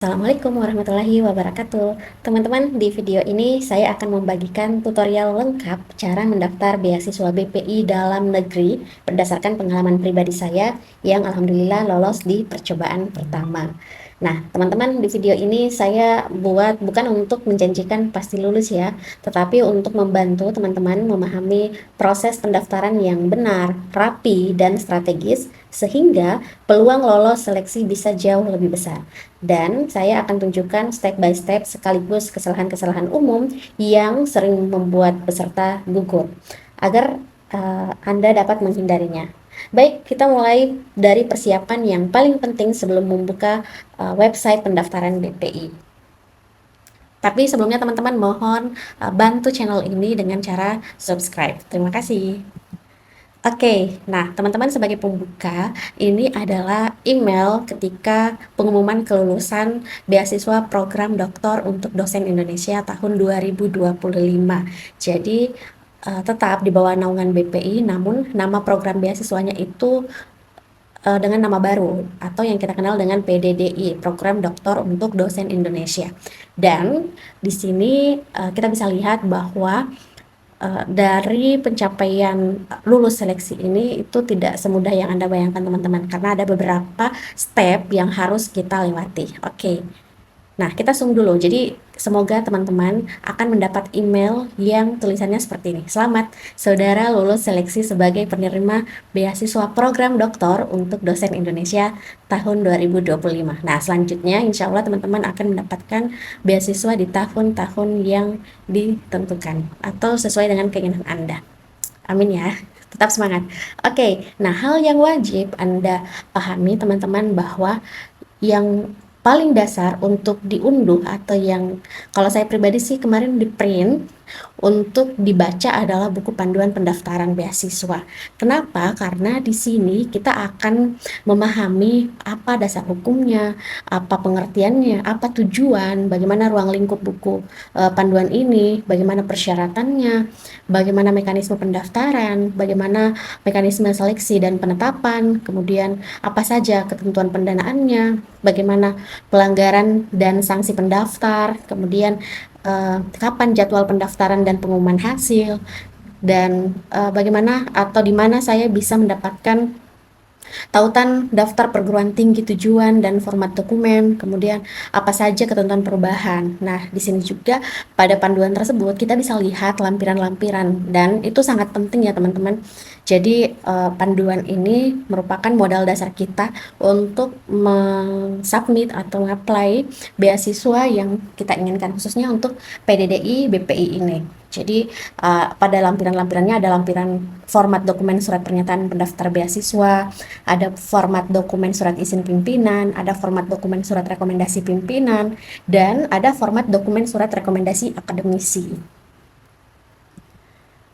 Assalamualaikum warahmatullahi wabarakatuh. Teman-teman, di video ini saya akan membagikan tutorial lengkap cara mendaftar beasiswa BPI dalam negeri berdasarkan pengalaman pribadi saya yang alhamdulillah lolos di percobaan pertama. Nah, teman-teman, di video ini saya buat bukan untuk menjanjikan pasti lulus ya, tetapi untuk membantu teman-teman memahami proses pendaftaran yang benar, rapi, dan strategis sehingga peluang lolos seleksi bisa jauh lebih besar. Dan saya akan tunjukkan step by step sekaligus kesalahan-kesalahan umum yang sering membuat peserta gugur agar Anda dapat menghindarinya. Baik, kita mulai dari persiapan yang paling penting sebelum membuka website pendaftaran BPI. Tapi sebelumnya teman-teman mohon bantu channel ini dengan cara subscribe. Terima kasih. Oke, nah teman-teman sebagai pembuka, ini adalah email ketika pengumuman kelulusan beasiswa program doktor untuk dosen Indonesia tahun 2025. Jadi tetap di bawah naungan BPI, namun nama program beasiswanya itu dengan nama baru atau yang kita kenal dengan PDDI, Program Doktor untuk Dosen Indonesia. Dan di sini kita bisa lihat bahwa dari pencapaian lulus seleksi ini itu tidak semudah yang Anda bayangkan teman-teman, karena ada beberapa step yang harus kita lewati. Oke. Nah, kita zoom dulu. Jadi, semoga teman-teman akan mendapat email yang tulisannya seperti ini. Selamat, saudara lulus seleksi sebagai penerima beasiswa program doktor untuk dosen Indonesia tahun 2025. Nah, selanjutnya insya Allah teman-teman akan mendapatkan beasiswa di tahun-tahun yang ditentukan atau sesuai dengan keinginan Anda. Amin ya. Tetap semangat. Oke, nah hal yang wajib Anda pahami teman-teman bahwa yang paling dasar untuk diunduh atau yang kalau saya pribadi sih kemarin di print untuk dibaca adalah buku panduan pendaftaran beasiswa. Kenapa? Karena di sini kita akan memahami apa dasar hukumnya, apa pengertiannya, apa tujuan, bagaimana ruang lingkup buku panduan ini, bagaimana persyaratannya, bagaimana mekanisme pendaftaran, bagaimana mekanisme seleksi dan penetapan, kemudian apa saja ketentuan pendanaannya, bagaimana pelanggaran dan sanksi pendaftar, kemudian kapan jadwal pendaftaran dan pengumuman hasil, dan bagaimana atau di mana saya bisa mendapatkan tautan daftar perguruan tinggi tujuan dan format dokumen, kemudian apa saja ketentuan perubahan. Nah, di sini juga pada panduan tersebut kita bisa lihat lampiran-lampiran dan itu sangat penting ya teman-teman. Jadi panduan ini merupakan modal dasar kita untuk submit atau apply beasiswa yang kita inginkan khususnya untuk PDDI BPI ini. Jadi pada lampiran-lampirannya ada lampiran format dokumen surat pernyataan pendaftar beasiswa, ada format dokumen surat izin pimpinan, ada format dokumen surat rekomendasi pimpinan, dan ada format dokumen surat rekomendasi akademisi.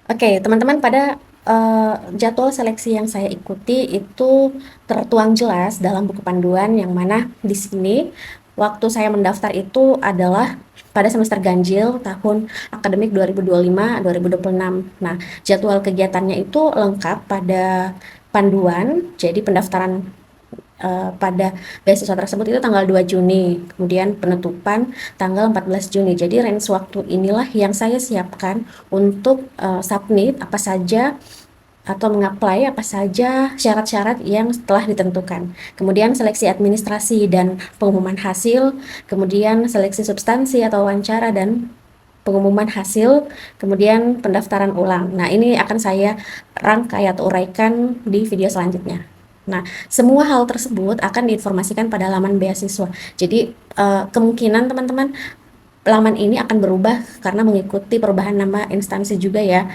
Oke, teman-teman, pada jadwal seleksi yang saya ikuti itu tertuang jelas dalam buku panduan yang mana di sini waktu saya mendaftar itu adalah pada semester ganjil tahun akademik 2025-2026. Nah, jadwal kegiatannya itu lengkap pada panduan, jadi pendaftaran pada beasiswa tersebut itu tanggal 2 Juni, kemudian penutupan tanggal 14 Juni. Jadi range waktu inilah yang saya siapkan untuk submit apa saja atau mengapply apa saja syarat-syarat yang telah ditentukan. Kemudian seleksi administrasi dan pengumuman hasil, kemudian seleksi substansi atau wawancara dan pengumuman hasil, kemudian pendaftaran ulang. Nah, ini akan saya rangkai atau uraikan di video selanjutnya. Nah, semua hal tersebut akan diinformasikan pada laman beasiswa. Jadi, kemungkinan teman-teman laman ini akan berubah karena mengikuti perubahan nama instansi juga ya.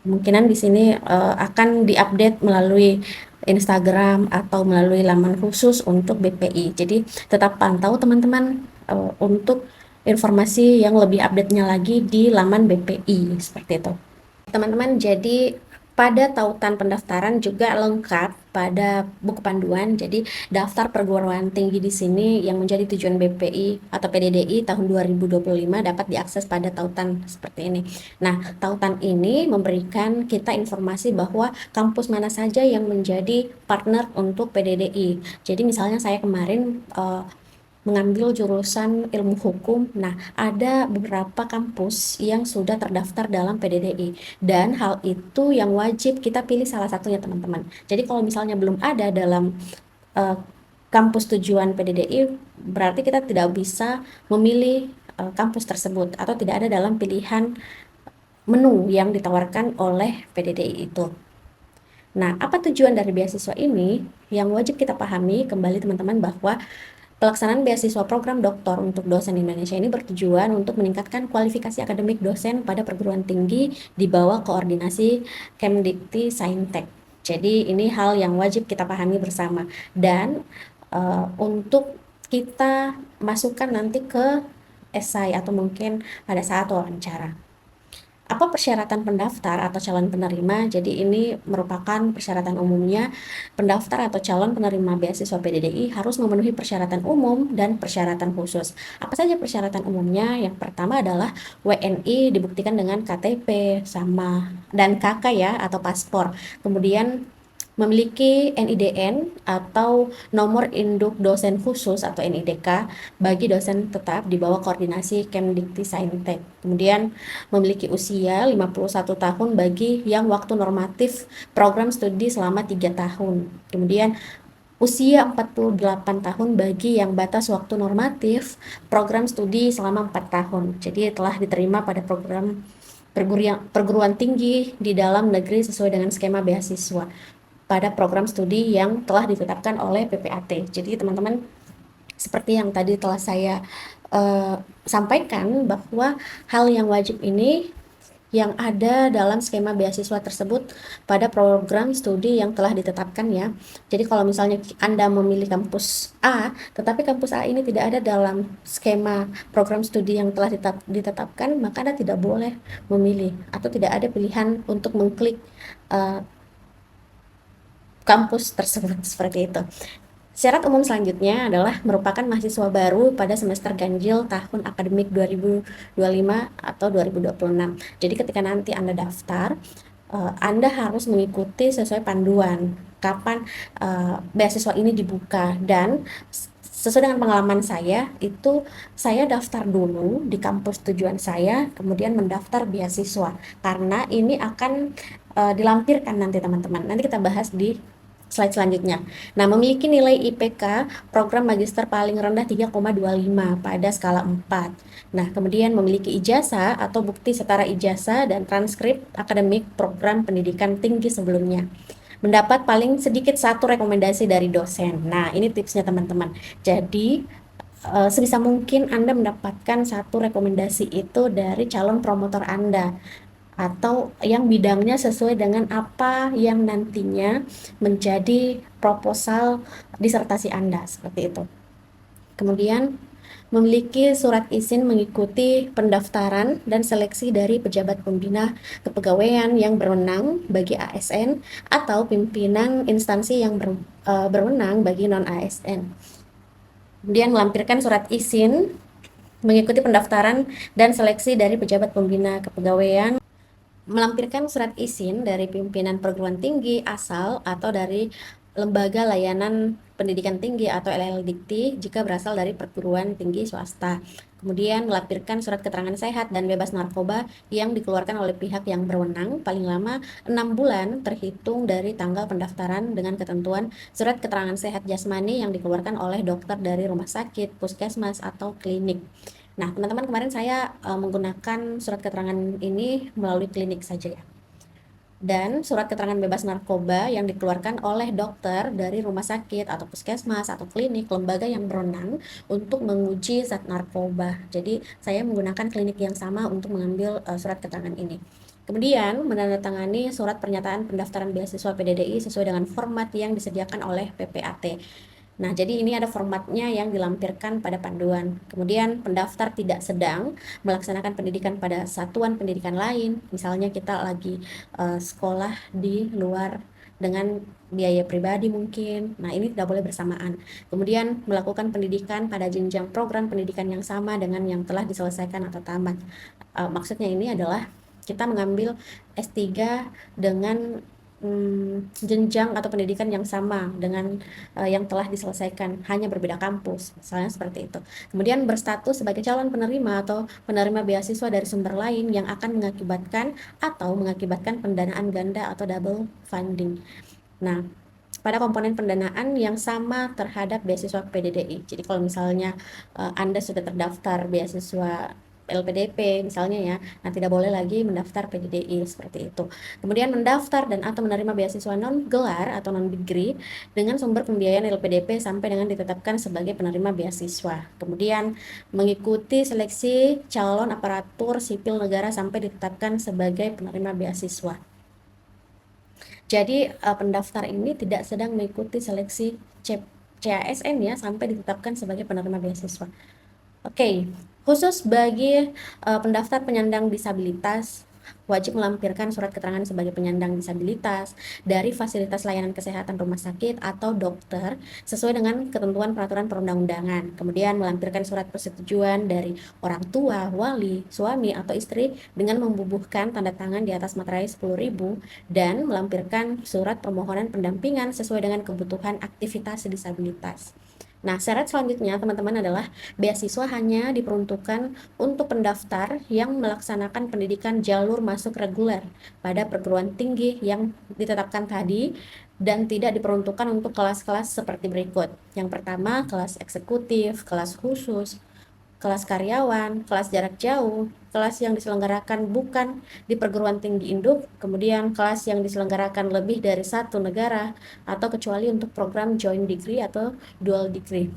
Kemungkinan di sini akan diupdate melalui Instagram atau melalui laman khusus untuk BPI. Jadi tetap pantau teman-teman untuk informasi yang lebih update-nya lagi di laman BPI seperti itu. Teman-teman, jadi pada tautan pendaftaran juga lengkap pada buku panduan. Jadi daftar perguruan tinggi di sini yang menjadi tujuan BPI atau PDDI tahun 2025 dapat diakses pada tautan seperti ini. Nah, tautan ini memberikan kita informasi bahwa kampus mana saja yang menjadi partner untuk PDDI. Jadi misalnya saya kemarin mengambil jurusan ilmu hukum. Nah, ada beberapa kampus yang sudah terdaftar dalam PDDI, dan hal itu yang wajib kita pilih salah satunya, teman-teman. Jadi kalau misalnya belum ada dalam uh, kampus tujuan PDDI, berarti kita tidak bisa memilih kampus tersebut, atau tidak ada dalam pilihan menu yang ditawarkan oleh PDDI itu. Nah, apa tujuan dari beasiswa ini? Yang wajib kita pahami kembali, teman-teman, bahwa pelaksanaan beasiswa program doktor untuk dosen Indonesia ini bertujuan untuk meningkatkan kualifikasi akademik dosen pada perguruan tinggi di bawah koordinasi Kemdikti Saintek. Jadi ini hal yang wajib kita pahami bersama, dan untuk kita masukkan nanti ke esai atau mungkin pada saat wawancara. Apa persyaratan pendaftar atau calon penerima? Jadi ini merupakan persyaratan umumnya. Pendaftar atau calon penerima beasiswa PDDI harus memenuhi persyaratan umum dan persyaratan khusus. Apa saja persyaratan umumnya? Yang pertama adalah WNI dibuktikan dengan KTP sama dan KK ya, atau paspor. Kemudian memiliki NIDN atau nomor induk dosen khusus atau NIDK bagi dosen tetap di bawah koordinasi Kemdikti Saintek. Kemudian memiliki usia 51 tahun bagi yang waktu normatif program studi selama 3 tahun. Kemudian usia 48 tahun bagi yang batas waktu normatif program studi selama 4 tahun. Jadi telah diterima pada program perguruan tinggi di dalam negeri sesuai dengan skema beasiswa pada program studi yang telah ditetapkan oleh PPAT. Jadi teman-teman, seperti yang tadi telah saya sampaikan, bahwa hal yang wajib ini yang ada dalam skema beasiswa tersebut pada program studi yang telah ditetapkan ya. Jadi kalau misalnya Anda memilih kampus A, tetapi kampus A ini tidak ada dalam skema program studi yang telah ditetapkan, maka Anda tidak boleh memilih atau tidak ada pilihan untuk mengklik kampus tersebut seperti itu. Syarat umum selanjutnya adalah merupakan mahasiswa baru pada semester ganjil tahun akademik 2025 atau 2026. Jadi ketika nanti Anda daftar, Anda harus mengikuti sesuai panduan kapan beasiswa ini dibuka, dan sesuai dengan pengalaman saya itu, saya daftar dulu di kampus tujuan saya, kemudian mendaftar beasiswa, karena ini akan dilampirkan nanti, teman-teman. Nanti kita bahas di slide selanjutnya. Nah, memiliki nilai IPK program magister paling rendah 3,25 pada skala 4. Nah, kemudian memiliki ijazah atau bukti setara ijazah dan transkrip akademik program pendidikan tinggi sebelumnya. Mendapat paling sedikit 1 rekomendasi dari dosen. Nah, ini tipsnya, teman-teman. Jadi, sebisa mungkin Anda mendapatkan 1 rekomendasi itu dari calon promotor Anda, atau yang bidangnya sesuai dengan apa yang nantinya menjadi proposal disertasi Anda, seperti itu. Kemudian memiliki surat izin mengikuti pendaftaran dan seleksi dari pejabat pembina kepegawaian yang berwenang bagi ASN atau pimpinan instansi yang berwenang bagi non-ASN. Kemudian melampirkan surat izin mengikuti pendaftaran dan seleksi dari pejabat pembina kepegawaian, melampirkan surat izin dari pimpinan perguruan tinggi asal atau dari lembaga layanan pendidikan tinggi atau LLDikti jika berasal dari perguruan tinggi swasta. Kemudian melampirkan surat keterangan sehat dan bebas narkoba yang dikeluarkan oleh pihak yang berwenang paling lama 6 bulan terhitung dari tanggal pendaftaran, dengan ketentuan surat keterangan sehat jasmani yang dikeluarkan oleh dokter dari rumah sakit, puskesmas, atau klinik. Nah, teman-teman, kemarin saya menggunakan surat keterangan ini melalui klinik saja ya. Dan surat keterangan bebas narkoba yang dikeluarkan oleh dokter dari rumah sakit atau puskesmas atau klinik, lembaga yang berwenang untuk menguji zat narkoba. Jadi saya menggunakan klinik yang sama untuk mengambil surat keterangan ini. Kemudian menandatangani surat pernyataan pendaftaran beasiswa PDDI sesuai dengan format yang disediakan oleh PPAT. Nah, jadi ini ada formatnya yang dilampirkan pada panduan. Kemudian pendaftar tidak sedang melaksanakan pendidikan pada satuan pendidikan lain, misalnya kita lagi sekolah di luar dengan biaya pribadi mungkin. Nah, ini tidak boleh bersamaan. Kemudian melakukan pendidikan pada jenjang program pendidikan yang sama dengan yang telah diselesaikan atau tamat. Maksudnya ini adalah kita mengambil S3 dengan jenjang atau pendidikan yang sama dengan yang telah diselesaikan, hanya berbeda kampus, misalnya seperti itu. Kemudian berstatus sebagai calon penerima atau penerima beasiswa dari sumber lain yang akan mengakibatkan pendanaan ganda atau double funding. Nah, pada komponen pendanaan yang sama terhadap beasiswa PDDI. Jadi kalau misalnya Anda sudah terdaftar beasiswa LPDP misalnya ya, nah tidak boleh lagi mendaftar PDDI seperti itu. Kemudian mendaftar dan atau menerima beasiswa non gelar atau non degree dengan sumber pembiayaan LPDP sampai dengan ditetapkan sebagai penerima beasiswa. Kemudian mengikuti seleksi calon aparatur sipil negara sampai ditetapkan sebagai penerima beasiswa. Jadi pendaftar ini tidak sedang mengikuti seleksi CASN ya sampai ditetapkan sebagai penerima beasiswa. Oke, khusus bagi pendaftar penyandang disabilitas wajib melampirkan surat keterangan sebagai penyandang disabilitas dari fasilitas layanan kesehatan rumah sakit atau dokter sesuai dengan ketentuan peraturan perundang-undangan. Kemudian melampirkan surat persetujuan dari orang tua, wali, suami atau istri dengan membubuhkan tanda tangan di atas materai 10.000 dan melampirkan surat permohonan pendampingan sesuai dengan kebutuhan aktivitas disabilitas. Nah, syarat selanjutnya teman-teman adalah beasiswa hanya diperuntukkan untuk pendaftar yang melaksanakan pendidikan jalur masuk reguler pada perguruan tinggi yang ditetapkan tadi dan tidak diperuntukkan untuk kelas-kelas seperti berikut. Yang pertama, kelas eksekutif, kelas khusus, kelas karyawan, kelas jarak jauh, kelas yang diselenggarakan bukan di perguruan tinggi induk, kemudian kelas yang diselenggarakan lebih dari satu negara, atau kecuali untuk program joint degree atau dual degree.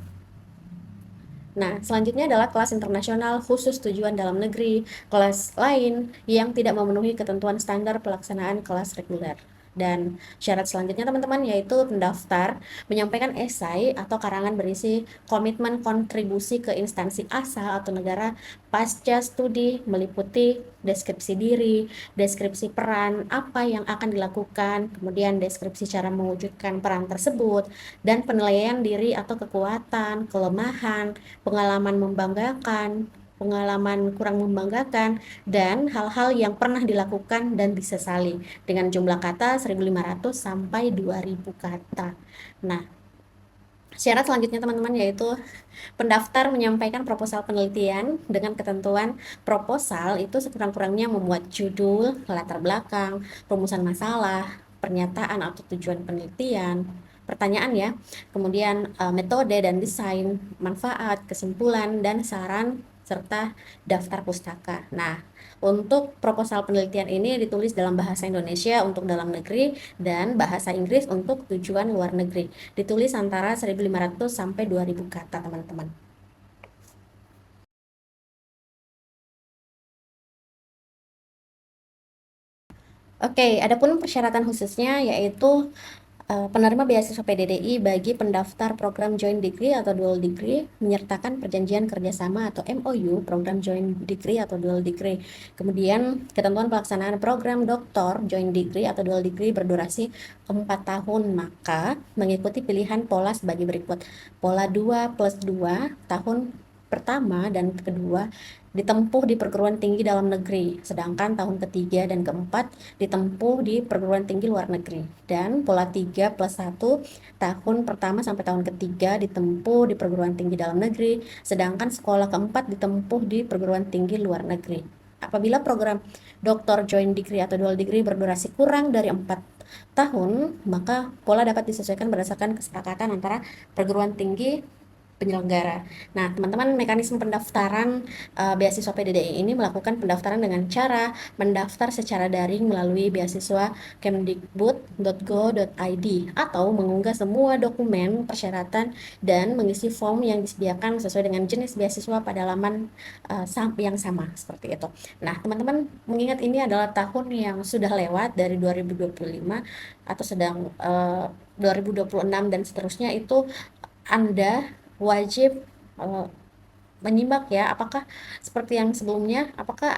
Nah, selanjutnya adalah kelas internasional khusus tujuan dalam negeri, kelas lain yang tidak memenuhi ketentuan standar pelaksanaan kelas reguler. Dan syarat selanjutnya teman-teman yaitu pendaftar menyampaikan esai atau karangan berisi komitmen kontribusi ke instansi asal atau negara pasca studi meliputi deskripsi diri, deskripsi peran, apa yang akan dilakukan, kemudian deskripsi cara mewujudkan peran tersebut, dan penilaian diri atau kekuatan, kelemahan, pengalaman membanggakan, pengalaman kurang membanggakan, dan hal-hal yang pernah dilakukan dan disesali dengan jumlah kata 1.500 sampai 2.000 kata. Nah, syarat selanjutnya teman-teman yaitu pendaftar menyampaikan proposal penelitian dengan ketentuan proposal itu sekurang-kurangnya memuat judul, latar belakang, rumusan masalah, pernyataan atau tujuan penelitian, pertanyaan ya, kemudian metode dan desain, manfaat, kesimpulan, dan saran, serta daftar pustaka. Nah, untuk proposal penelitian ini ditulis dalam bahasa Indonesia untuk dalam negeri dan bahasa Inggris untuk tujuan luar negeri. Ditulis antara 1.500 sampai 2.000 kata, teman-teman. Oke, adapun persyaratan khususnya yaitu penerima beasiswa PDDI bagi pendaftar program Joint Degree atau Dual Degree menyertakan perjanjian kerjasama atau MOU program Joint Degree atau Dual Degree. Kemudian ketentuan pelaksanaan program Doktor Joint Degree atau Dual Degree berdurasi 4 tahun, maka mengikuti pilihan pola sebagai berikut. Pola 2+2 tahun pertama dan kedua ditempuh di perguruan tinggi dalam negeri, sedangkan tahun ketiga dan keempat ditempuh di perguruan tinggi luar negeri. Dan pola 3+1 tahun pertama sampai tahun ketiga ditempuh di perguruan tinggi dalam negeri, sedangkan sekolah keempat ditempuh di perguruan tinggi luar negeri. Apabila program Dr. Joint Degree atau Dual Degree berdurasi kurang dari 4 tahun, maka pola dapat disesuaikan berdasarkan kesepakatan antara perguruan tinggi penyelenggara. Nah, teman-teman, mekanisme pendaftaran beasiswa PDDI ini melakukan pendaftaran dengan cara mendaftar secara daring melalui beasiswa kemdikbud.go.id atau mengunggah semua dokumen persyaratan dan mengisi form yang disediakan sesuai dengan jenis beasiswa pada laman yang sama seperti itu. Nah, teman-teman, mengingat ini adalah tahun yang sudah lewat dari 2025 atau sedang 2026 dan seterusnya, itu Anda wajib menyimak ya, apakah seperti yang sebelumnya, apakah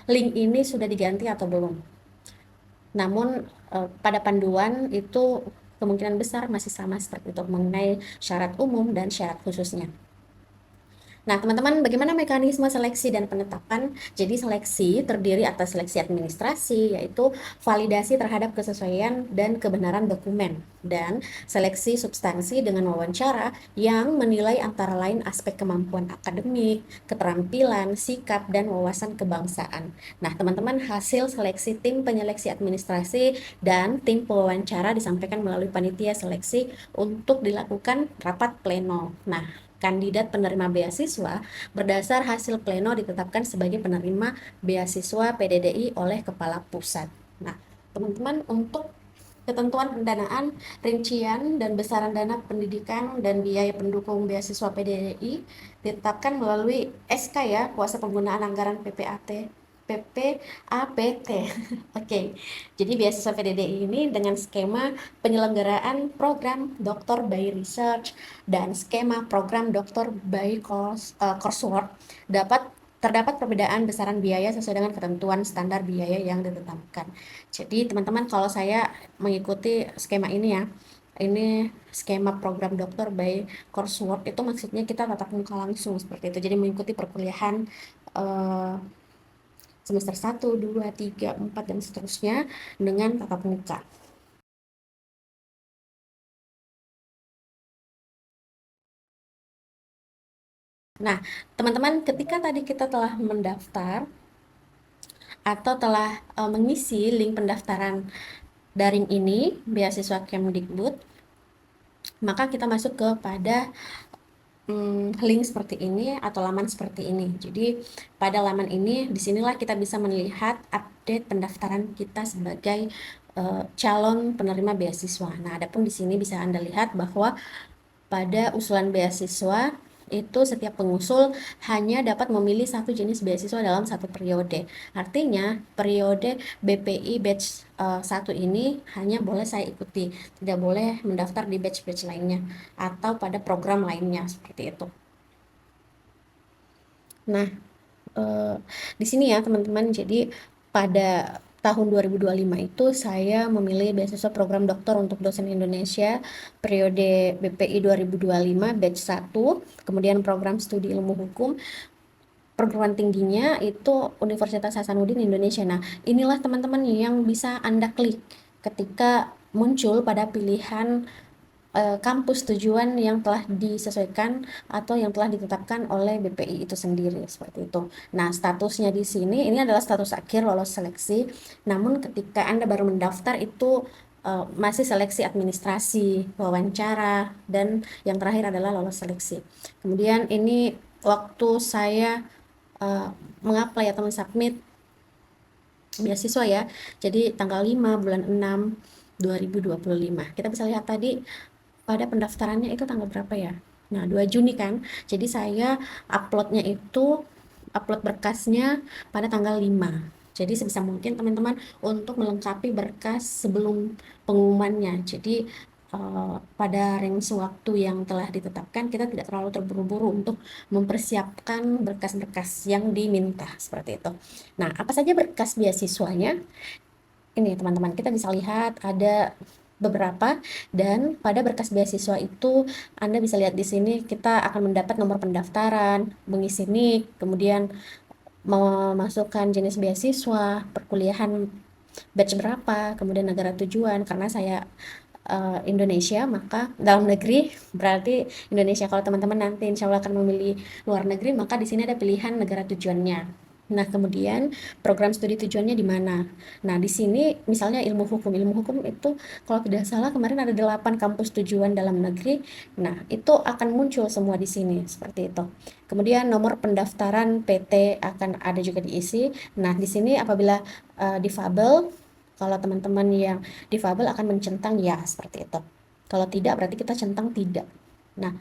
link ini sudah diganti atau belum. Namun pada panduan itu kemungkinan besar masih sama seperti itu mengenai syarat umum dan syarat khususnya. Nah, teman-teman, bagaimana mekanisme seleksi dan penetapan? Jadi, seleksi terdiri atas seleksi administrasi, yaitu validasi terhadap kesesuaian dan kebenaran dokumen, dan seleksi substansi dengan wawancara yang menilai antara lain aspek kemampuan akademik, keterampilan, sikap, dan wawasan kebangsaan. Nah, teman-teman, hasil seleksi tim penyeleksi administrasi dan tim pewawancara disampaikan melalui panitia seleksi untuk dilakukan rapat pleno. Nah, kandidat penerima beasiswa berdasar hasil pleno ditetapkan sebagai penerima beasiswa PDDI oleh Kepala Pusat. Nah, teman-teman, untuk ketentuan pendanaan, rincian dan besaran dana pendidikan dan biaya pendukung beasiswa PDDI ditetapkan melalui SK ya, kuasa penggunaan anggaran PPAT. PPAPT. Oke. Jadi beasiswa PDDI ini dengan skema penyelenggaraan program Doktor by Research dan skema program Doktor by Coursework terdapat perbedaan besaran biaya sesuai dengan ketentuan standar biaya yang ditetapkan. Jadi teman-teman, kalau saya mengikuti skema ini ya, ini skema program dokter by coursework, itu maksudnya kita tatap muka langsung seperti itu. Jadi mengikuti perkuliahan eh, semester 1, 2, 3, 4 dan seterusnya dengan tatap muka. Nah, teman-teman, ketika tadi kita telah mendaftar atau telah mengisi link pendaftaran daring ini, beasiswa Kemdikbud, maka kita masuk kepada link seperti ini atau laman seperti ini. Jadi pada laman ini, disinilah kita bisa melihat update pendaftaran kita sebagai calon penerima beasiswa. Nah, adapun di sini bisa Anda lihat bahwa pada usulan beasiswa itu setiap pengusul hanya dapat memilih satu jenis beasiswa dalam satu periode. Artinya periode BPI batch 1 ini hanya boleh saya ikuti, tidak boleh mendaftar di batch-batch lainnya atau pada program lainnya seperti itu. Nah, di sini ya teman-teman, jadi pada tahun 2025 itu saya memilih beasiswa program doktor untuk dosen Indonesia periode BPI 2025 batch 1, kemudian program studi ilmu hukum perguruan tingginya itu Universitas Hasanuddin Indonesia. Nah, inilah teman-teman yang bisa Anda klik ketika muncul pada pilihan kampus tujuan yang telah disesuaikan atau yang telah ditetapkan oleh BPI itu sendiri seperti itu. Nah, statusnya di sini ini adalah status akhir lolos seleksi. Namun ketika Anda baru mendaftar itu masih seleksi administrasi, wawancara, dan yang terakhir adalah lolos seleksi. Kemudian ini waktu saya mengapply atau mensubmit beasiswa ya. Jadi tanggal 5 bulan 6 2025. Kita bisa lihat tadi pada pendaftarannya itu tanggal berapa ya? Nah, 2 Juni kan. Jadi saya upload berkasnya pada tanggal 5. Jadi sebisa mungkin teman-teman untuk melengkapi berkas sebelum pengumumannya. Jadi pada range waktu yang telah ditetapkan, kita tidak terlalu terburu-buru untuk mempersiapkan berkas-berkas yang diminta seperti itu. Nah, apa saja berkas beasiswanya? Ini teman-teman, kita bisa lihat ada beberapa, dan pada berkas beasiswa itu Anda bisa lihat di sini kita akan mendapat nomor pendaftaran, mengisi NIK, kemudian memasukkan jenis beasiswa, perkuliahan batch berapa, kemudian negara tujuan. Karena saya Indonesia, maka dalam negeri berarti Indonesia. Kalau teman-teman nanti insya Allah akan memilih luar negeri, maka di sini ada pilihan negara tujuannya. Nah, kemudian program studi tujuannya di mana? Nah, di sini misalnya ilmu hukum. Ilmu hukum itu kalau tidak salah kemarin ada 8 kampus tujuan dalam negeri. Nah, itu akan muncul semua di sini seperti itu. Kemudian nomor pendaftaran PT akan ada juga diisi. Nah, di sini apabila difabel, kalau teman-teman yang difabel akan mencentang ya seperti itu. Kalau tidak berarti kita centang tidak. Nah,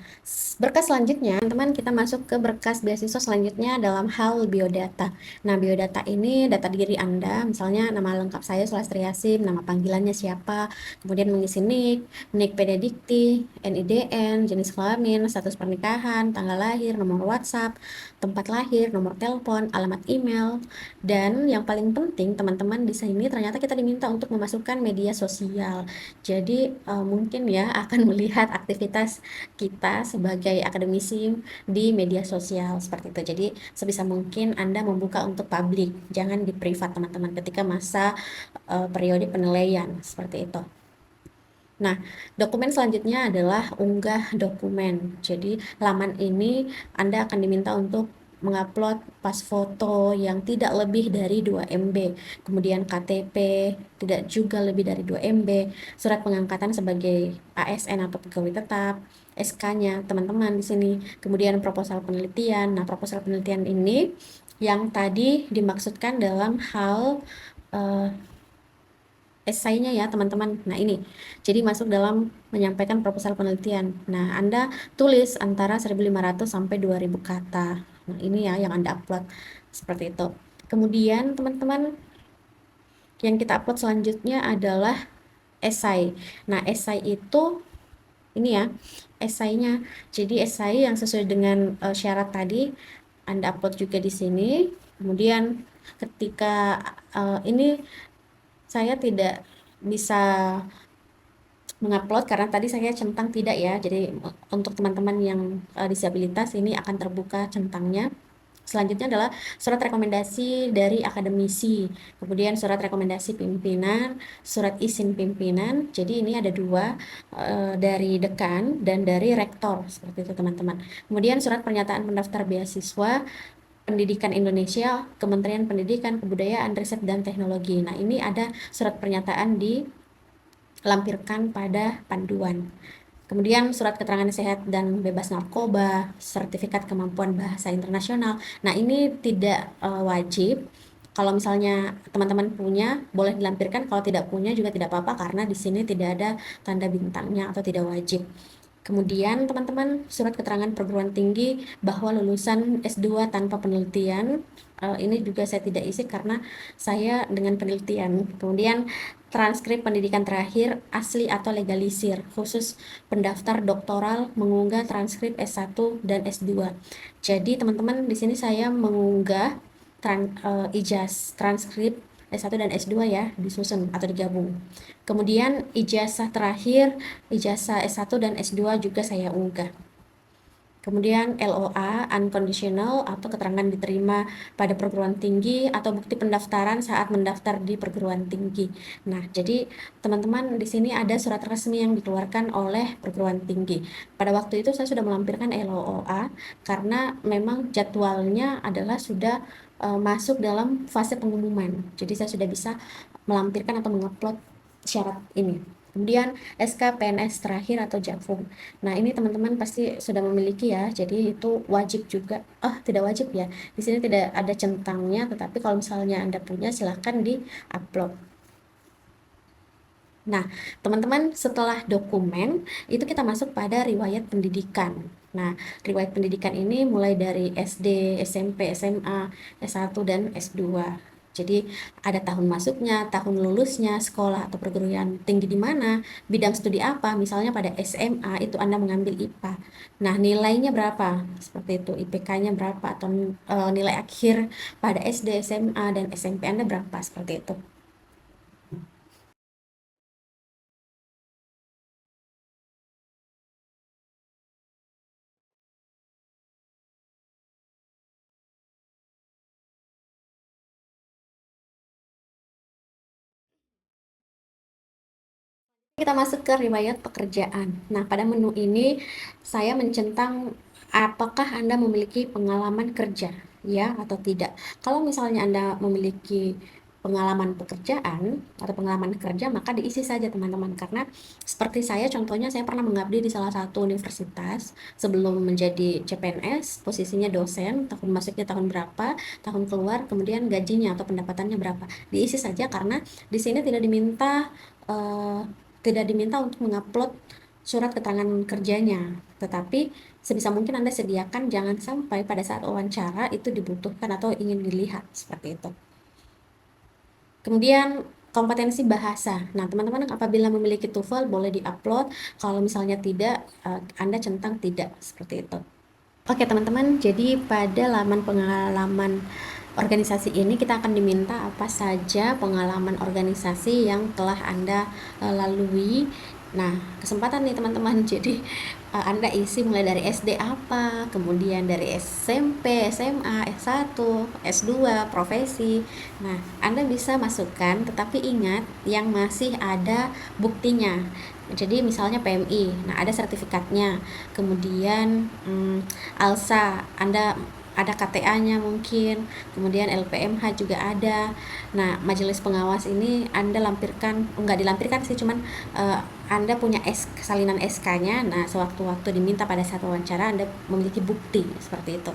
berkas selanjutnya, teman-teman, kita masuk ke berkas beasiswa selanjutnya dalam hal biodata. Nah, biodata ini data diri Anda, misalnya nama lengkap saya Sulastri Yasim, nama panggilannya siapa, kemudian mengisi NIK, NIK PD Dikti, NIDN, jenis kelamin, status pernikahan, tanggal lahir, nomor WhatsApp, tempat lahir, nomor telepon, alamat email, dan yang paling penting teman-teman di sini ternyata kita diminta untuk memasukkan media sosial. Jadi mungkin ya akan melihat aktivitas kita sebagai akademisi di media sosial seperti itu. Jadi sebisa mungkin Anda membuka untuk publik, jangan di privat teman-teman ketika masa periode penilaian seperti itu. Nah, dokumen selanjutnya adalah unggah dokumen. Jadi, laman ini Anda akan diminta untuk mengupload pas foto yang tidak lebih dari 2 MB, kemudian KTP tidak juga lebih dari 2 MB, surat pengangkatan sebagai ASN atau pegawai tetap, SK-nya teman-teman di sini, kemudian proposal penelitian. Nah, proposal penelitian ini yang tadi dimaksudkan dalam hal esainya ya teman-teman. Nah ini, jadi masuk dalam menyampaikan proposal penelitian. Nah Anda tulis antara 1.500 sampai 2.000 kata. Nah ini ya yang Anda upload seperti itu. Kemudian teman-teman yang kita upload selanjutnya adalah esai. Nah esai itu ini ya esainya. Jadi esai yang sesuai dengan syarat tadi Anda upload juga di sini. Kemudian ketika ini saya tidak bisa mengupload karena tadi saya centang tidak ya. Jadi untuk teman-teman yang disabilitas ini akan terbuka centangnya. Selanjutnya adalah surat rekomendasi dari akademisi, kemudian surat rekomendasi pimpinan, surat izin pimpinan. Jadi ini ada dua, dari dekan dan dari rektor seperti itu teman-teman. Kemudian surat pernyataan pendaftar beasiswa Pendidikan Indonesia, Kementerian Pendidikan, Kebudayaan, Riset dan Teknologi. Nah, ini ada surat pernyataan dilampirkan pada panduan. Kemudian surat keterangan sehat dan bebas narkoba, sertifikat kemampuan bahasa internasional. Nah, ini tidak wajib. Kalau misalnya teman-teman punya, boleh dilampirkan. Kalau tidak punya juga tidak apa-apa karena di sini tidak ada tanda bintangnya atau tidak wajib. Kemudian teman-teman surat keterangan perguruan tinggi bahwa lulusan S2 tanpa penelitian, ini juga saya tidak isi karena saya dengan penelitian. Kemudian transkrip pendidikan terakhir asli atau legalisir, khusus pendaftar doktoral mengunggah transkrip S1 dan S2. Jadi teman-teman di sini saya mengunggah transkrip S1 dan S2 ya, disusun atau digabung. Kemudian ijazah terakhir, ijazah S1 dan S2 juga saya unggah. Kemudian LOA, unconditional atau keterangan diterima pada perguruan tinggi atau bukti pendaftaran saat mendaftar di perguruan tinggi. Nah, jadi teman-teman di sini ada surat resmi yang dikeluarkan oleh perguruan tinggi. Pada waktu itu saya sudah melampirkan LOA karena memang jadwalnya adalah sudah masuk dalam fase pengumuman. Jadi saya sudah bisa melampirkan atau mengupload syarat ini. Kemudian SK PNS terakhir atau JAKVUM. Nah, ini teman-teman pasti sudah memiliki ya. Jadi itu wajib juga. Tidak wajib ya. Di sini tidak ada centangnya, tetapi kalau misalnya Anda punya silahkan di-upload. Nah, teman-teman setelah dokumen itu kita masuk pada riwayat pendidikan. Nah, riwayat pendidikan ini mulai dari SD, SMP, SMA, S1 dan S2. Jadi ada tahun masuknya, tahun lulusnya, sekolah atau perguruan tinggi di mana, bidang studi apa, misalnya pada SMA itu Anda mengambil IPA. Nah, nilainya berapa? Seperti itu, IPK-nya berapa atau nilai akhir pada SD, SMA dan SMP Anda berapa? Seperti itu. Kita masuk ke riwayat pekerjaan. Nah, pada menu ini saya mencentang apakah Anda memiliki pengalaman kerja, ya atau tidak. Kalau misalnya Anda memiliki pengalaman pekerjaan atau pengalaman kerja, maka diisi saja teman-teman. Karena seperti saya, contohnya saya pernah mengabdi di salah satu universitas sebelum menjadi CPNS, posisinya dosen, tahun masuknya tahun berapa, tahun keluar, kemudian gajinya atau pendapatannya berapa. Diisi saja karena di sini eh, tidak diminta untuk mengupload surat keterangan kerjanya, tetapi sebisa mungkin Anda sediakan jangan sampai pada saat wawancara itu dibutuhkan atau ingin dilihat seperti itu. Kemudian kompetensi bahasa. Nah, teman-teman apabila memiliki TOEFL boleh diupload, kalau misalnya tidak, Anda centang tidak seperti itu. Oke teman-teman, jadi pada laman pengalaman organisasi ini kita akan diminta apa saja pengalaman organisasi yang telah Anda lalui Nah, kesempatan nih teman-teman. Jadi Anda isi mulai dari SD apa, kemudian dari SMP, SMA, S1, S2, profesi. Nah, Anda bisa masukkan, tetapi ingat yang masih ada buktinya. Jadi misalnya PMI, nah ada sertifikatnya. Kemudian ALSA, Anda ada KTA-nya mungkin, kemudian LPMH juga ada. Nah, majelis pengawas ini Anda lampirkan, enggak dilampirkan sih, cuman Anda punya salinan SK-nya. Nah, sewaktu-waktu diminta pada saat wawancara Anda memiliki bukti seperti itu.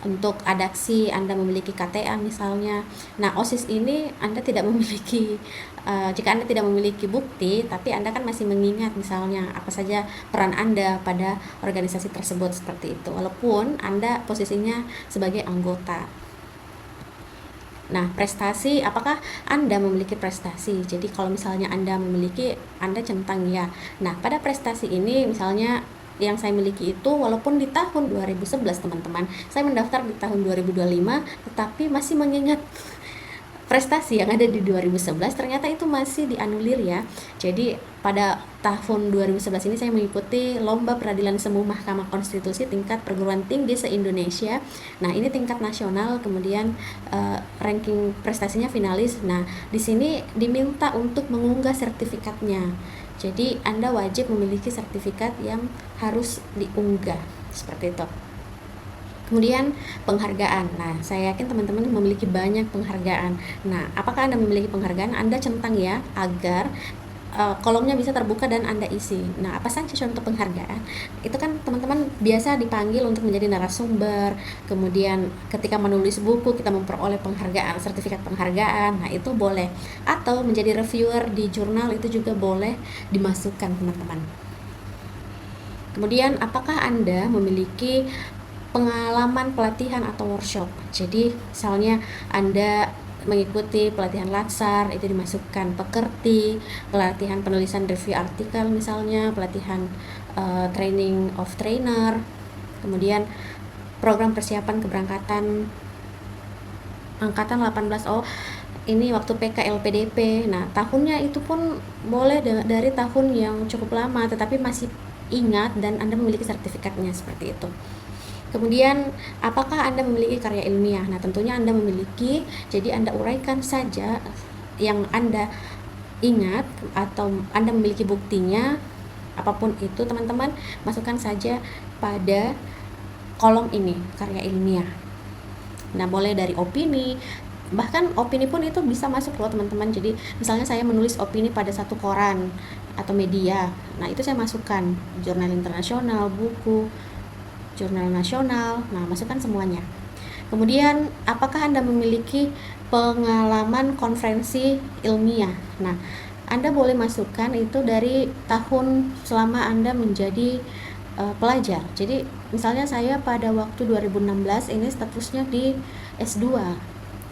Untuk adaksi Anda memiliki KTA misalnya. Nah, OSIS ini Anda tidak memiliki, jika Anda tidak memiliki bukti, tapi Anda kan masih mengingat misalnya apa saja peran Anda pada organisasi tersebut seperti itu, walaupun Anda posisinya sebagai anggota. Nah, prestasi, apakah Anda memiliki prestasi? Jadi kalau misalnya Anda memiliki, Anda centang ya. Nah, pada prestasi ini misalnya yang saya miliki itu, walaupun di tahun 2011 teman-teman, saya mendaftar di tahun 2025, tetapi masih mengingat prestasi yang ada di 2011, ternyata itu masih dianulir ya. Jadi pada tahun 2011 ini saya mengikuti lomba peradilan semu Mahkamah Konstitusi tingkat perguruan tinggi se-Indonesia. Nah, ini tingkat nasional, kemudian ranking prestasinya finalis. Nah, di sini diminta untuk mengunggah sertifikatnya. Jadi Anda wajib memiliki sertifikat yang harus diunggah seperti itu. Kemudian penghargaan. Nah, saya yakin teman-teman memiliki banyak penghargaan. Nah, apakah Anda memiliki penghargaan? Anda centang ya, agar kolomnya bisa terbuka dan Anda isi. Nah, apa saja contoh penghargaan? Itu kan teman-teman biasa dipanggil untuk menjadi narasumber, kemudian ketika menulis buku kita memperoleh penghargaan, sertifikat penghargaan. Nah, itu boleh. Atau menjadi reviewer di jurnal, itu juga boleh dimasukkan teman-teman. Kemudian apakah Anda memiliki pengalaman pelatihan atau workshop? Jadi misalnya Anda mengikuti pelatihan latsar, itu dimasukkan. Pekerti, pelatihan penulisan review artikel misalnya, pelatihan training of trainer, kemudian program persiapan keberangkatan angkatan 18. Oh, ini waktu PK LPDP. Nah, tahunnya itu pun boleh dari tahun yang cukup lama, tetapi masih ingat dan Anda memiliki sertifikatnya seperti itu. Kemudian, apakah Anda memiliki karya ilmiah? Nah, tentunya Anda memiliki, jadi Anda uraikan saja yang Anda ingat atau Anda memiliki buktinya, apapun itu teman-teman, masukkan saja pada kolom ini, karya ilmiah. Nah, boleh dari opini, bahkan opini pun itu bisa masuk loh teman-teman. Jadi misalnya saya menulis opini pada satu koran atau media, nah itu saya masukkan jurnal internasional, buku, jurnal nasional. Nah, masukkan semuanya. Kemudian, apakah Anda memiliki pengalaman konferensi ilmiah? Nah, Anda boleh masukkan itu dari tahun selama Anda menjadi pelajar. Jadi, misalnya saya pada waktu 2016 ini statusnya di S2.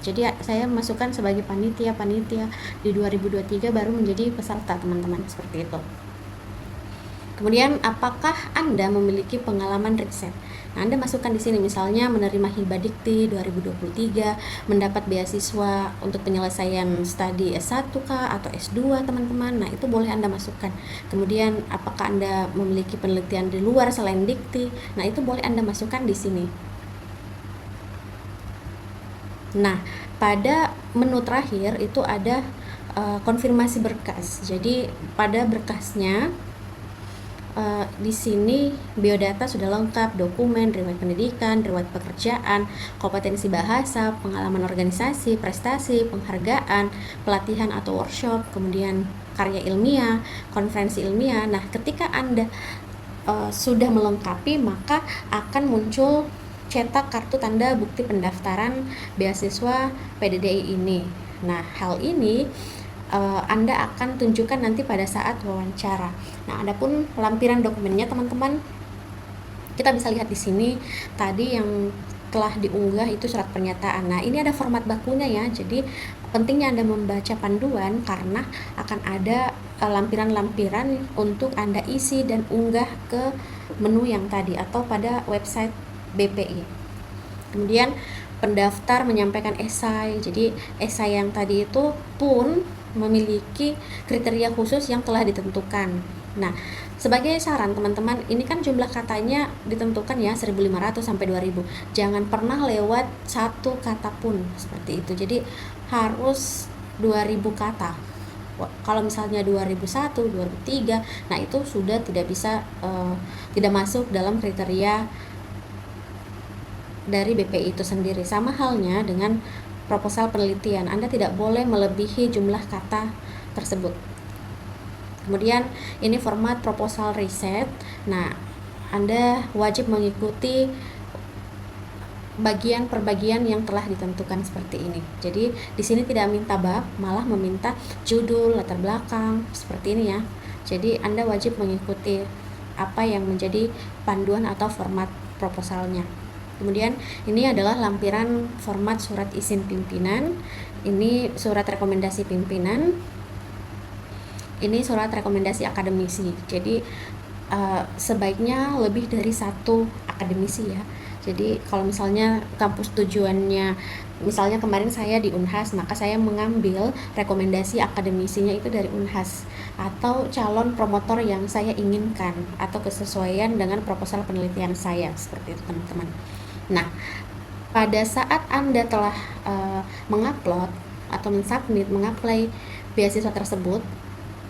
Jadi, saya masukkan sebagai panitia di 2023 baru menjadi peserta, teman-teman, seperti itu. Kemudian, apakah Anda memiliki pengalaman riset? Nah, Anda masukkan di sini misalnya menerima hibah dikti 2023, mendapat beasiswa untuk penyelesaian studi S1 kah atau S2 teman-teman. Nah, itu boleh Anda masukkan. Kemudian, apakah Anda memiliki penelitian di luar selain dikti? Nah, itu boleh Anda masukkan di sini. Nah, pada menu terakhir itu ada konfirmasi berkas. Jadi, pada berkasnya di sini biodata sudah lengkap, dokumen, riwayat pendidikan, riwayat pekerjaan, kompetensi bahasa, pengalaman organisasi, prestasi, penghargaan, pelatihan atau workshop, kemudian karya ilmiah, konferensi ilmiah. Nah, ketika Anda sudah melengkapi, maka akan muncul cetak kartu tanda bukti pendaftaran beasiswa PDDI ini. Nah, hal ini Anda akan tunjukkan nanti pada saat wawancara. Nah, adapun lampiran dokumennya teman-teman, kita bisa lihat di sini tadi yang telah diunggah itu surat pernyataan. Nah, ini ada format bakunya ya. Jadi pentingnya Anda membaca panduan karena akan ada lampiran-lampiran untuk Anda isi dan unggah ke menu yang tadi atau pada website BPI. Kemudian pendaftar menyampaikan esai. Jadi esai yang tadi itu pun memiliki kriteria khusus yang telah ditentukan. Nah, sebagai saran teman-teman, ini kan jumlah katanya ditentukan ya 1.500 sampai 2.000. Jangan pernah lewat satu kata pun seperti itu. Jadi harus 2.000 kata. Kalau misalnya 2001, 2003, nah itu sudah tidak bisa tidak masuk dalam kriteria dari BPI itu sendiri. Sama halnya dengan proposal penelitian, Anda tidak boleh melebihi jumlah kata tersebut. Kemudian ini format proposal riset. Nah, Anda wajib mengikuti bagian per bagian yang telah ditentukan seperti ini. Jadi di sini tidak minta bab, malah meminta judul, latar belakang, seperti ini ya. Jadi Anda wajib mengikuti apa yang menjadi panduan atau format proposalnya. Kemudian ini adalah lampiran format surat izin pimpinan. Ini surat rekomendasi pimpinan. Ini surat rekomendasi akademisi. Jadi sebaiknya lebih dari satu akademisi ya. Jadi kalau misalnya kampus tujuannya, misalnya kemarin saya di Unhas, maka saya mengambil rekomendasi akademisinya itu dari Unhas atau calon promotor yang saya inginkan atau kesesuaian dengan proposal penelitian saya, seperti itu teman-teman. Nah, pada saat Anda telah mengupload atau mensubmit, mengapply beasiswa tersebut,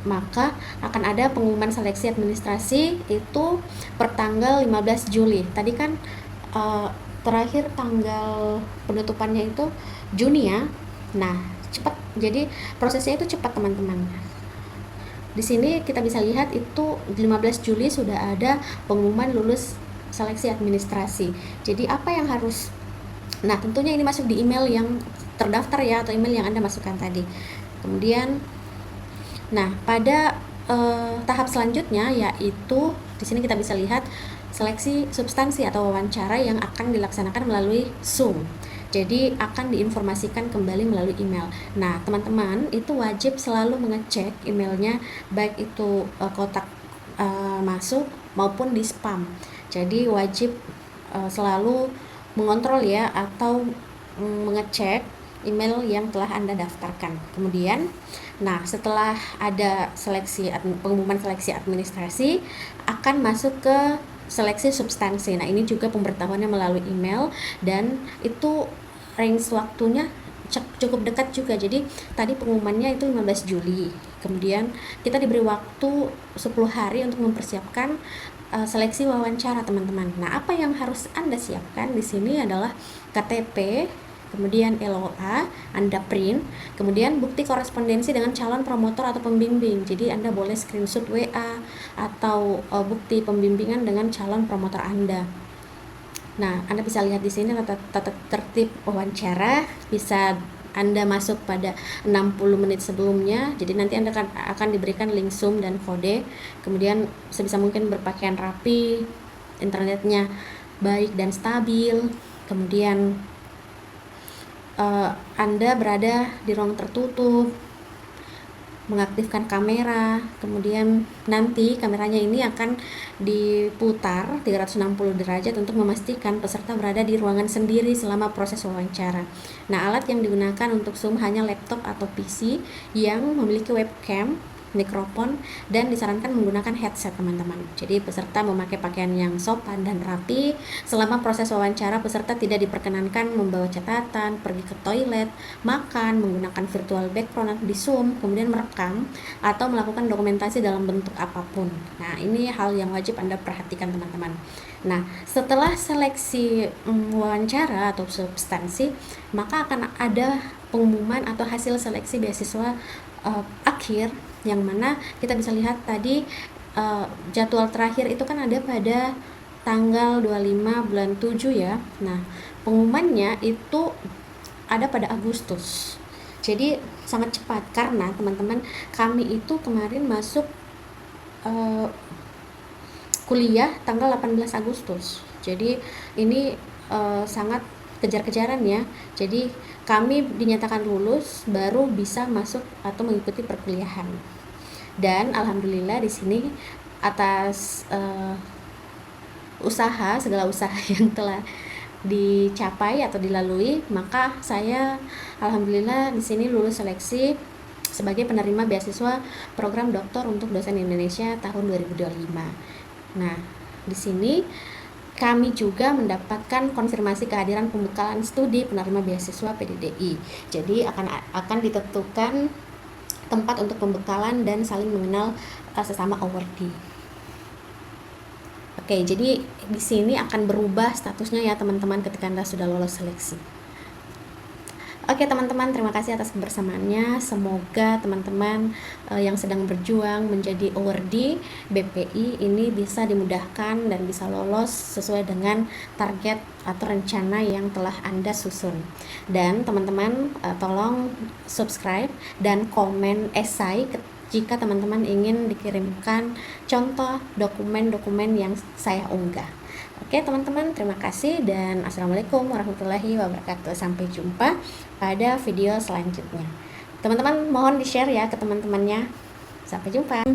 maka akan ada pengumuman seleksi administrasi itu per tanggal 15 Juli. Tadi kan terakhir tanggal penutupannya itu Juni ya. Nah, cepat. Jadi prosesnya itu cepat teman-teman. Di sini kita bisa lihat itu 15 Juli sudah ada pengumuman lulus seleksi administrasi. Jadi apa yang harus, nah tentunya ini masuk di email yang terdaftar ya, atau email yang Anda masukkan tadi. Kemudian nah pada tahap selanjutnya yaitu di sini kita bisa lihat seleksi substansi atau wawancara yang akan dilaksanakan melalui Zoom. Jadi akan diinformasikan kembali melalui email. Nah, teman-teman itu wajib selalu mengecek emailnya, baik itu kotak masuk maupun di spam. Jadi wajib selalu mengontrol ya, atau mengecek email yang telah Anda daftarkan. Kemudian, nah setelah ada pengumuman seleksi administrasi, akan masuk ke seleksi substansi. Nah, ini juga pemberitahuannya melalui email dan itu range waktunya cukup dekat juga. Jadi tadi pengumumannya itu 15 Juli. Kemudian kita diberi waktu 10 hari untuk mempersiapkan seleksi wawancara, teman-teman. Nah, apa yang harus Anda siapkan di sini adalah KTP, kemudian LOA Anda print, kemudian bukti korespondensi dengan calon promotor atau pembimbing. Jadi Anda boleh screenshot WA atau bukti pembimbingan dengan calon promotor Anda. Nah, Anda bisa lihat di sini tata tertib wawancara, bisa Anda masuk pada 60 menit sebelumnya. Jadi nanti Anda akan diberikan link Zoom dan kode. Kemudian sebisa mungkin berpakaian rapi, internetnya baik dan stabil. Kemudian Anda berada di ruang tertutup, mengaktifkan kamera, kemudian nanti kameranya ini akan diputar 360 derajat untuk memastikan peserta berada di ruangan sendiri selama proses wawancara. Nah, alat yang digunakan untuk Zoom hanya laptop atau PC yang memiliki webcam, mikrofon, dan disarankan menggunakan headset, teman-teman. Jadi peserta memakai pakaian yang sopan dan rapi. Selama proses wawancara, peserta tidak diperkenankan membawa catatan, pergi ke toilet, makan, menggunakan virtual background di Zoom, kemudian merekam atau melakukan dokumentasi dalam bentuk apapun. Nah, ini hal yang wajib Anda perhatikan, teman-teman. Nah, setelah seleksi wawancara atau substansi, maka akan ada pengumuman atau hasil seleksi beasiswa akhir, yang mana kita bisa lihat tadi jadwal terakhir itu kan ada pada tanggal 25 bulan 7 ya. Nah, pengumumannya itu ada pada Agustus. Jadi sangat cepat karena teman-teman, kami itu kemarin masuk kuliah tanggal 18 Agustus. Jadi ini sangat kejar-kejaran ya. Jadi kami dinyatakan lulus baru bisa masuk atau mengikuti perkuliahan. Dan alhamdulillah di sini atas segala usaha yang telah dicapai atau dilalui, maka saya alhamdulillah di sini lulus seleksi sebagai penerima beasiswa program doktor untuk dosen Indonesia tahun 2025. Nah, di sini kami juga mendapatkan konfirmasi kehadiran pembekalan studi penerima beasiswa PDDI. Jadi akan ditentukan tempat untuk pembekalan dan saling mengenal sesama awardee. Oke, jadi di sini akan berubah statusnya ya teman-teman ketika Anda sudah lolos seleksi. Oke teman-teman, terima kasih atas kebersamaannya. Semoga teman-teman yang sedang berjuang menjadi awardee BPI ini bisa dimudahkan dan bisa lolos sesuai dengan target atau rencana yang telah Anda susun. Dan teman-teman tolong subscribe dan komen esai jika teman-teman ingin dikirimkan contoh dokumen-dokumen yang saya unggah. Oke teman-teman, terima kasih dan assalamualaikum warahmatullahi wabarakatuh. Sampai jumpa pada video selanjutnya. Teman-teman mohon di-share ya ke teman-temannya. Sampai jumpa.